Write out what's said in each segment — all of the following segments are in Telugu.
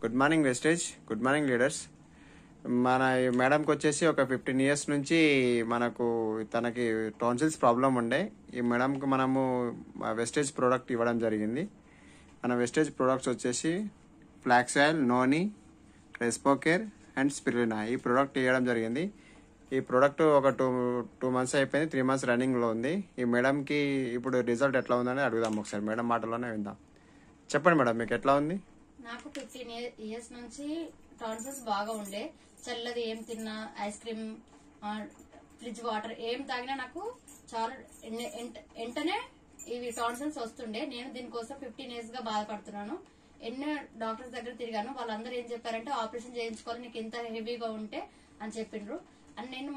Good morning Vestige, good morning leaders. మన మేడంకి వచ్చేసి ఒక 15 years నుంచి మనకు తనకి టాన్సిల్స్ ప్రాబ్లం ఉండే. ఈ మేడంకి మనము వెస్టేజ్ ప్రోడక్ట్ ఇవ్వడం జరిగింది. మన వెస్టేజ్ ప్రోడక్ట్స్ వచ్చేసి ఫ్లాక్స్ ఆయిల్, నోని, రెస్పోకేర్ అండ్ స్పిరులినా ఈ ప్రోడక్ట్ ఇవ్వడం జరిగింది. ఈ ప్రోడక్ట్ ఒక టూ మంత్స్ అయిపోయింది, 3 months రన్నింగ్లో ఉంది. ఈ మేడంకి ఇప్పుడు రిజల్ట్ ఎట్లా ఉందని అడుగుదాం ఒకసారి. మేడం మాటలోనే విందాం. చెప్పండి మేడం, మీకు ఎట్లా ఉంది? నాకు 15 years నుంచి టాన్సిల్స్ బాగా ఉండే. చల్లది ఏం తిన్నా, ఐస్ క్రీమ్, ఫ్రిడ్జ్ వాటర్ ఏం తాగినా నాకు చాలా వెంటనే ఇవి టాన్సిల్స్ వస్తుండే. నేను దీనికోసం 15 years గా బాధపడుతున్నాను. ఎన్నో డాక్టర్స్ దగ్గర తిరిగాను. వాళ్ళందరూ ఏం చెప్పారంటే ఆపరేషన్ చేయించుకోవాలి, నీకు ఇంత హెవీగా ఉంటే అని చెప్పిండ్రు. అని నేను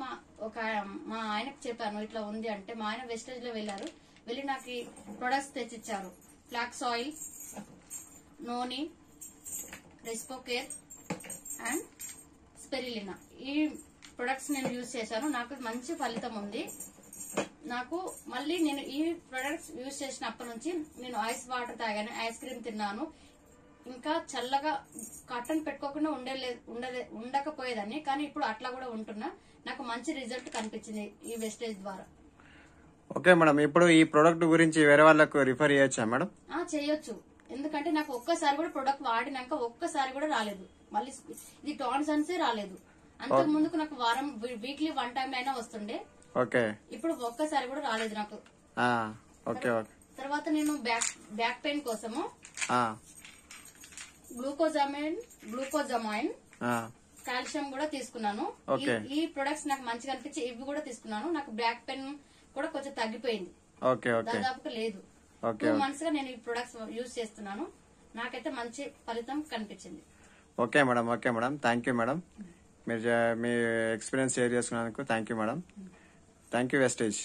మా ఆయనకు చెప్పాను ఇట్లా ఉంది అంటే. మా ఆయన వెస్టేజ్ లో వెళ్ళి నాకు ఈ ప్రొడక్ట్స్ తెచ్చిచ్చారు. ఫ్లాక్స్ ఆయిల్, నోని, రెస్పోకేర్ అండ్ స్పెరిలినా ఈ ప్రొడక్ట్స్ నేను యూజ్ చేశాను. నాకు మంచి ఫలితం ఉంది. నాకు మళ్ళీ నేను ఈ ప్రొడక్ట్స్ యూజ్ చేసినప్పటి నుంచి నేను ఐస్ వాటర్ తాగాను, ఐస్ క్రీమ్ తిన్నాను. ఇంకా చల్లగా కట్టన్ పెట్టుకోకుండా ఉండకపోయేదాన్ని, కానీ ఇప్పుడు అట్లా కూడా ఉంటున్నా. నాకు మంచి రిజల్ట్ కనిపించింది ఈ వెస్టేజ్ ద్వారా. ఓకే మేడం, ఇప్పుడు ఈ ప్రోడక్ట్ గురించి వేరే వాళ్ళకు రిఫర్ చేయొచ్చా మేడం? చేయొచ్చు. ఎందుకంటే నాకు ఒక్కసారి కూడా ప్రొడక్ట్ వాడినాక ఒక్కసారి కూడా రాలేదు. మళ్ళీ ఇది టాన్సిల్స్ రాలేదు. అంతకు ముందుకు నాకు వీక్లీ 1 time అయినా వస్తుండే. ఓకే, ఇప్పుడు ఒక్కసారి కూడా రాలేదు నాకు. తర్వాత నేను బ్యాక్ పెయిన్ కోసము గ్లూకోజమైన్ కాల్షియం కూడా తీసుకున్నాను. ఈ ప్రొడక్ట్స్ నాకు మంచిగా అనిపించి ఇవి కూడా తీసుకున్నాను. నాకు బ్యాక్ పెయిన్ కూడా కొంచెం తగ్గిపోయింది, దాదాపుగా లేదు. 2 months గా నేను ఈ ప్రొడక్ట్స్ యూజ్ చేస్తున్నాను. నాకైతే మంచి ఫలితం కనిపించింది. Okay madam, thank you madam. మీరు మీ ఎక్స్పీరియన్స్ షేర్ చేసుకున్నందుకు thank you madam. Thank you wastage.